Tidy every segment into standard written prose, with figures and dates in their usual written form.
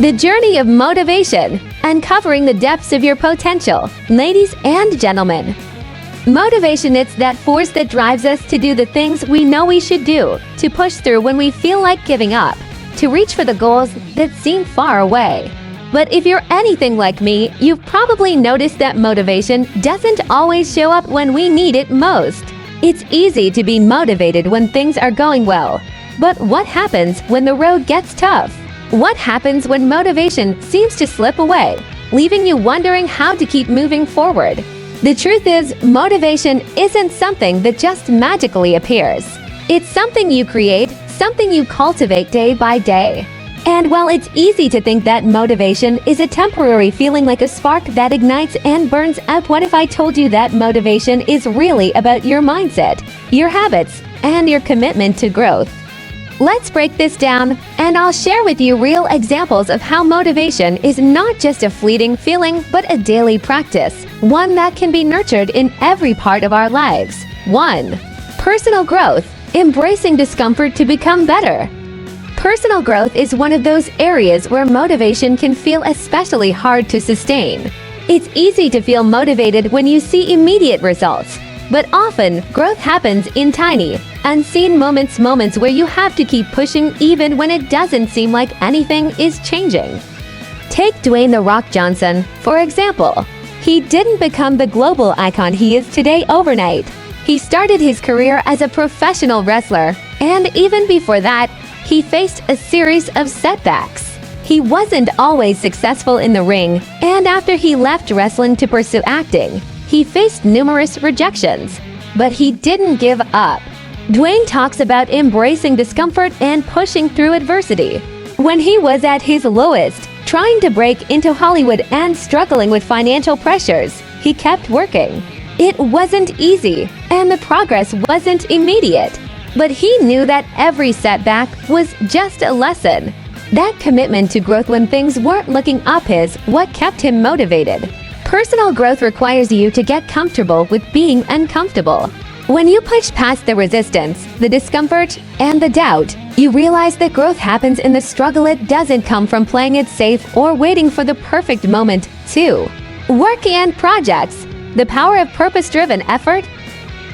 The journey of motivation, uncovering the depths of your potential. Ladies and gentlemen, motivation is that force that drives us to do the things we know we should do, to push through when we feel like giving up, to reach for the goals that seem far away. But if you're anything like me, you've probably noticed that motivation doesn't always show up when we need it most. It's easy to be motivated when things are going well. But what happens when the road gets tough? What happens when motivation seems to slip away, leaving you wondering how to keep moving forward? The truth is, motivation isn't something that just magically appears. It's something you create, something you cultivate day by day. And while it's easy to think that motivation is a temporary feeling like a spark that ignites and burns up, what if I told you that motivation is really about your mindset, your habits, and your commitment to growth? Let's break this down, and I'll share with you real examples of how motivation is not just a fleeting feeling, but a daily practice, one that can be nurtured in every part of our lives. 1. Personal growth, embracing discomfort to become better. Personal growth is one of those areas where motivation can feel especially hard to sustain. It's easy to feel motivated when you see immediate results, but often growth happens in tiny, unseen moments where you have to keep pushing even when it doesn't seem like anything is changing. Take Dwayne "The Rock" Johnson, for example. He didn't become the global icon he is today overnight. He started his career as a professional wrestler, and even before that, he faced a series of setbacks. He wasn't always successful in the ring, and after he left wrestling to pursue acting, he faced numerous rejections. But he didn't give up. Dwayne talks about embracing discomfort and pushing through adversity. When he was at his lowest, trying to break into Hollywood and struggling with financial pressures, he kept working. It wasn't easy, and the progress wasn't immediate. But he knew that every setback was just a lesson. That commitment to growth when things weren't looking up is what kept him motivated. Personal growth requires you to get comfortable with being uncomfortable. When you push past the resistance, the discomfort, and the doubt, you realize that growth happens in the struggle. It doesn't come from playing it safe or waiting for the perfect moment. 2. Work and projects, the power of purpose-driven effort.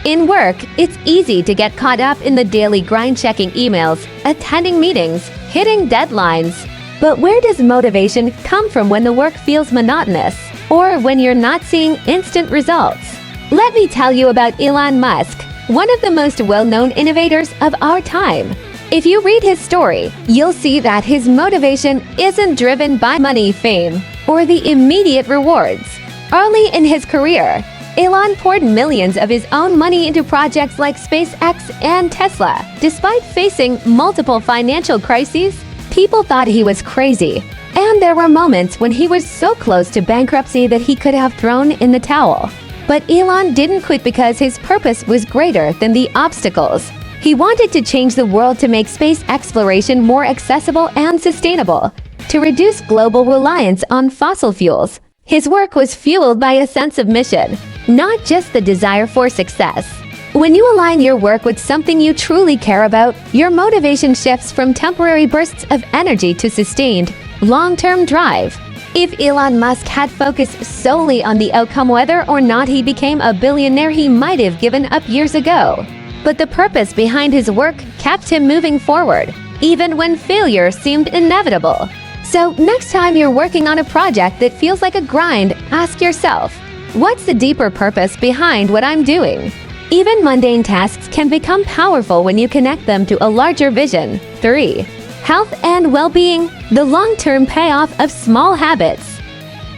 In work, it's easy to get caught up in the daily grind, checking emails, attending meetings, hitting deadlines. But where does motivation come from when the work feels monotonous, or when you're not seeing instant results? Let me tell you about Elon Musk, one of the most well-known innovators of our time. If you read his story, you'll see that his motivation isn't driven by money, fame, or the immediate rewards. Early in his career, Elon poured millions of his own money into projects like SpaceX and Tesla. Despite facing multiple financial crises, people thought he was crazy, and there were moments when he was so close to bankruptcy that he could have thrown in the towel. But Elon didn't quit because his purpose was greater than the obstacles. He wanted to change the world, to make space exploration more accessible and sustainable, to reduce global reliance on fossil fuels. His work was fueled by a sense of mission, not just the desire for success. When you align your work with something you truly care about, your motivation shifts from temporary bursts of energy to sustained, long-term drive. If Elon Musk had focused solely on the outcome, whether or not he became a billionaire, he might have given up years ago. But the purpose behind his work kept him moving forward, even when failure seemed inevitable. So next time you're working on a project that feels like a grind, ask yourself, what's the deeper purpose behind what I'm doing? Even mundane tasks can become powerful when you connect them to a larger vision. 3. Health and well-being, the long-term payoff of small habits.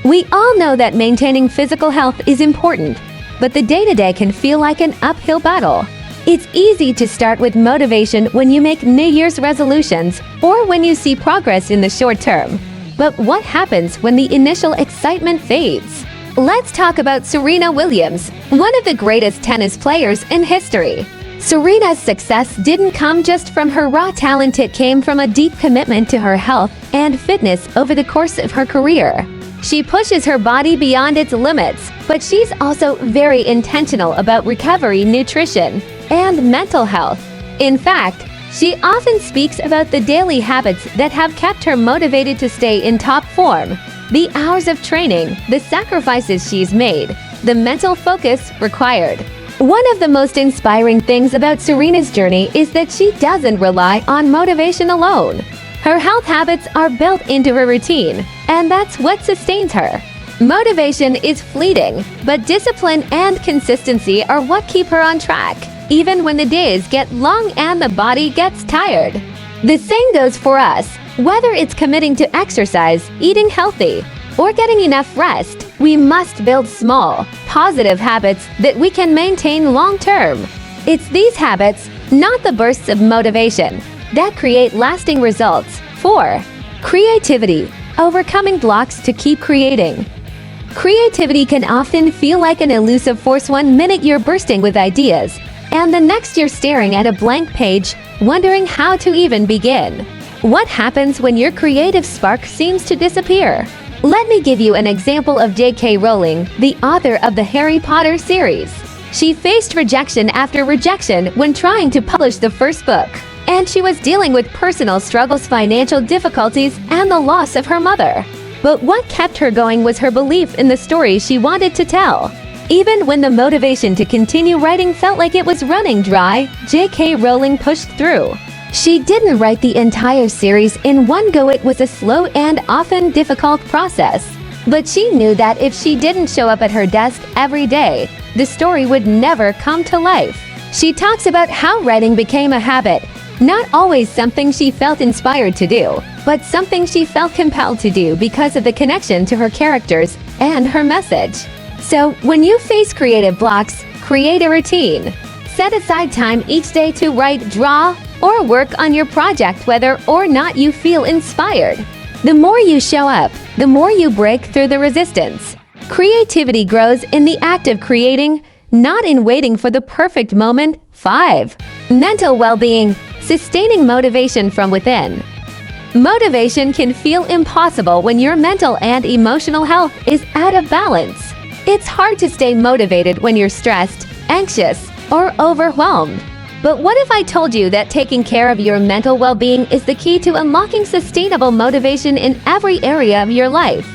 We all know that maintaining physical health is important, but the day-to-day can feel like an uphill battle. It's easy to start with motivation when you make New Year's resolutions or when you see progress in the short term. But what happens when the initial excitement fades? Let's talk about Serena Williams, one of the greatest tennis players in history. Serena's success didn't come just from her raw talent. It came from a deep commitment to her health and fitness over the course of her career. She pushes her body beyond its limits, but she's also very intentional about recovery, nutrition, and mental health. In fact, She often speaks about the daily habits that have kept her motivated to stay in top form. The hours of training, the sacrifices she's made, the mental focus required. One of the most inspiring things about Serena's journey is that she doesn't rely on motivation alone. Her health habits are built into her routine, and that's what sustains her. Motivation is fleeting, but discipline and consistency are what keep her on track, even when the days get long and the body gets tired. The same goes for us. Whether it's committing to exercise, eating healthy, or getting enough rest, we must build small, positive habits that we can maintain long-term. It's these habits, not the bursts of motivation, that create lasting results. 4. Creativity. Overcoming blocks to keep creating. Creativity can often feel like an elusive force. One minute you're bursting with ideas, and the next you're staring at a blank page, wondering how to even begin. What happens when your creative spark seems to disappear? Let me give you an example of J.K. Rowling, the author of the Harry Potter series. She faced rejection after rejection when trying to publish the first book, and she was dealing with personal struggles, financial difficulties, and the loss of her mother. But what kept her going was her belief in the story she wanted to tell. Even when the motivation to continue writing felt like it was running dry, J.K. Rowling pushed through. She didn't write the entire series in one go. It was a slow and often difficult process. But she knew that if she didn't show up at her desk every day, the story would never come to life. She talks about how writing became a habit, not always something she felt inspired to do, but something she felt compelled to do because of the connection to her characters and her message. So, when you face creative blocks, create a routine. Set aside time each day to write, draw, or work on your project whether or not you feel inspired. The more you show up, the more you break through the resistance. Creativity grows in the act of creating, not in waiting for the perfect moment. 5. Mental well-being. Sustaining motivation from within. Motivation can feel impossible when your mental and emotional health is out of balance. It's hard to stay motivated when you're stressed, anxious, or overwhelmed. But what if I told you that taking care of your mental well-being is the key to unlocking sustainable motivation in every area of your life?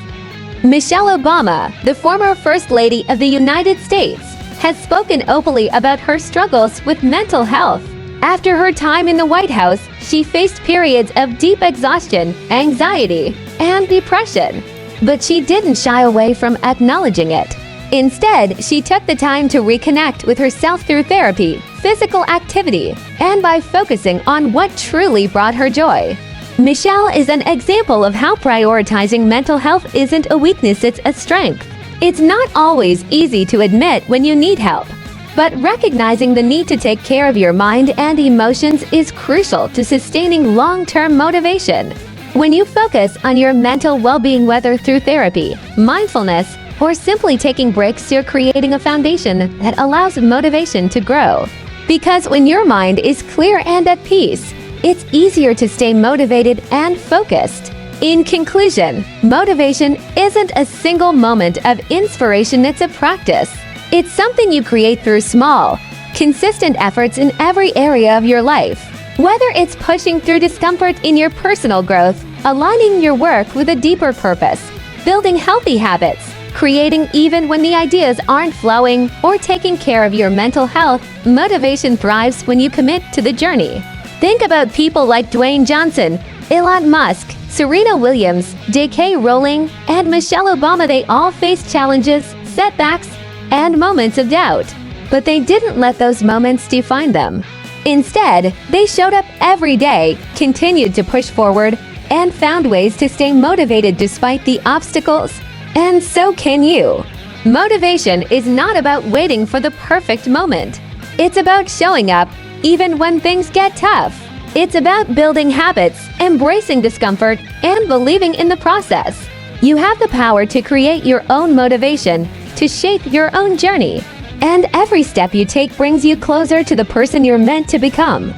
Michelle Obama, the former First Lady of the United States, has spoken openly about her struggles with mental health. After her time in the White House, she faced periods of deep exhaustion, anxiety, and depression. But she didn't shy away from acknowledging it. Instead, she took the time to reconnect with herself through therapy, physical activity, and by focusing on what truly brought her joy. Michelle is an example of how prioritizing mental health isn't a weakness, it's a strength. It's not always easy to admit when you need help, but recognizing the need to take care of your mind and emotions is crucial to sustaining long-term motivation. When you focus on your mental well-being, whether through therapy, mindfulness, or simply taking breaks, you're creating a foundation that allows motivation to grow. Because when your mind is clear and at peace, it's easier to stay motivated and focused. In conclusion, motivation isn't a single moment of inspiration, it's a practice. It's something you create through small, consistent efforts in every area of your life. Whether it's pushing through discomfort in your personal growth, aligning your work with a deeper purpose, building healthy habits, creating even when the ideas aren't flowing, or taking care of your mental health, motivation thrives when you commit to the journey. Think about people like Dwayne Johnson, Elon Musk, Serena Williams, J.K. Rowling, and Michelle Obama. They all faced challenges, setbacks, and moments of doubt. But they didn't let those moments define them. Instead, they showed up every day, continued to push forward, and found ways to stay motivated despite the obstacles. And so can you. Motivation is not about waiting for the perfect moment. It's about showing up even when things get tough. It's about building habits, embracing discomfort, and believing in the process. You have the power to create your own motivation, to shape your own journey. And every step you take brings you closer to the person you're meant to become.